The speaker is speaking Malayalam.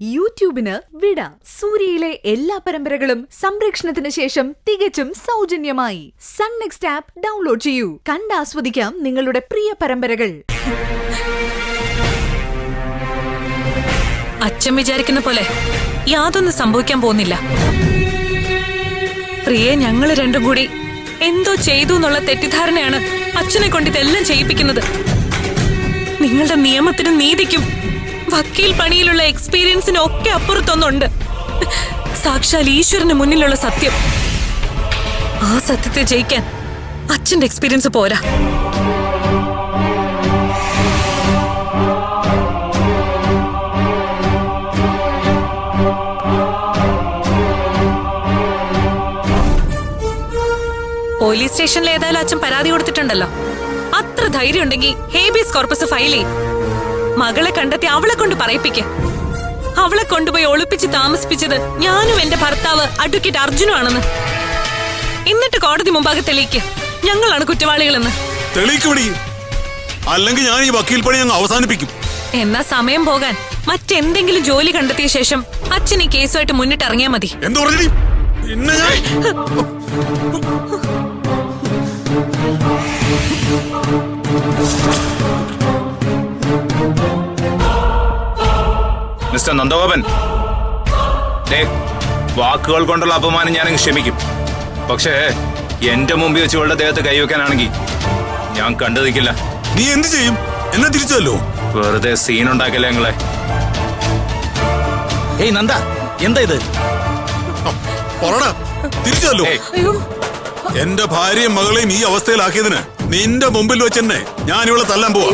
യൂട്യൂബിന് വിട. സൂര്യയിലെ എല്ലാ പരമ്പരകളും സംരക്ഷണത്തിന് ശേഷം തികച്ചും സൗജന്യമായി സൺ നെക്സ്റ്റ് ആപ്പ് ഡൗൺലോഡ് ചെയ്യൂ. കണ്ടാസ്വദിക്കാം നിങ്ങളുടെ പ്രിയ പരമ്പരകൾ. അച്ഛൻ വിചാരിക്കുന്ന പോലെ യാതൊന്നും സംഭവിക്കാൻ പോകുന്നില്ല. പ്രിയെ ഞങ്ങള് രണ്ടും കൂടി എന്തോ ചെയ്തു എന്നുള്ള തെറ്റിദ്ധാരണയാണ് അച്ഛനെ കൊണ്ട് ഇതെല്ലാം ചെയ്യിപ്പിക്കുന്നത്. നിങ്ങളുടെ നിയമത്തിനും നീതിക്കും വക്കീൽ പണിയിലുള്ള എക്സ്പീരിയൻസിനും ഒക്കെ അപ്പുറത്തൊന്നുണ്ട്. സാക്ഷാൽ ഈശ്വരന് മുന്നിലുള്ള സത്യം. ആ സത്യത്തെ ജയിക്കാൻ അച്ഛന്റെ എക്സ്പീരിയൻസ് പോരാ. പോലീസ് സ്റ്റേഷനിൽ ഏതായാലും അച്ഛൻ പരാതി കൊടുത്തിട്ടുണ്ടല്ലോ. അത്ര ധൈര്യം ഉണ്ടെങ്കിൽ ഹേബിയസ് കോർപ്പസ് ഫയൽ ചെയ്യും. മകളെ കണ്ടെത്തി അവളെ കൊണ്ട് പറയിപ്പിക്ക. അവളെ കൊണ്ടുപോയി ഒളിപ്പിച്ച് താമസിപ്പിച്ചത് ഞാനും എന്റെ ഭർത്താവ് അഡ്വക്കേറ്റ് അർജുനുമാണെന്ന്. എന്നിട്ട് കോടതി മുമ്പാകെ തെളിയിക്ക് ഞങ്ങളാണ് കുറ്റവാളികളെന്ന്. അല്ലെങ്കിൽ ഞാൻ ഈ വക്കീൽ പണി അങ്ങ് അവസാനിപ്പിക്കും. എന്നാ സമയം പോകാൻ മറ്റെന്തെങ്കിലും ജോലി കണ്ടെത്തിയ ശേഷം അച്ഛൻ ഈ കേസുമായിട്ട് മുന്നിട്ട് ഇറങ്ങിയാ മതി. എന്തു പറഞ്ഞടി? മിസ്റ്റർ നന്ദഗോപൻ, വാക്കുകൾ കൊണ്ടുള്ള അപമാനം ഞാനങ്ങ് ക്ഷമിക്കും. പക്ഷേ എന്റെ മുമ്പിൽ വെച്ചുള്ള ദേഹത്ത് കൈവെക്കാനാണെങ്കിൽ ഞാൻ കണ്ടു നിൽക്കില്ല. നീ എന്ത് ചെയ്യും? എന്നെ തിരിച്ചല്ലോ. വെറുതെ സീൻ ഉണ്ടാക്കില്ല ഞങ്ങളെ. ഏയ് നന്ദ, എന്താ ഇത്? തിരിച്ചല്ലോ. എന്റെ ഭാര്യയും മകളെയും ഈ അവസ്ഥയിലാക്കിയതിന് നിന്റെ മുമ്പിൽ വെച്ചെന്നെ ഞാൻ ഇവളെ തല്ലാൻ പോവാ.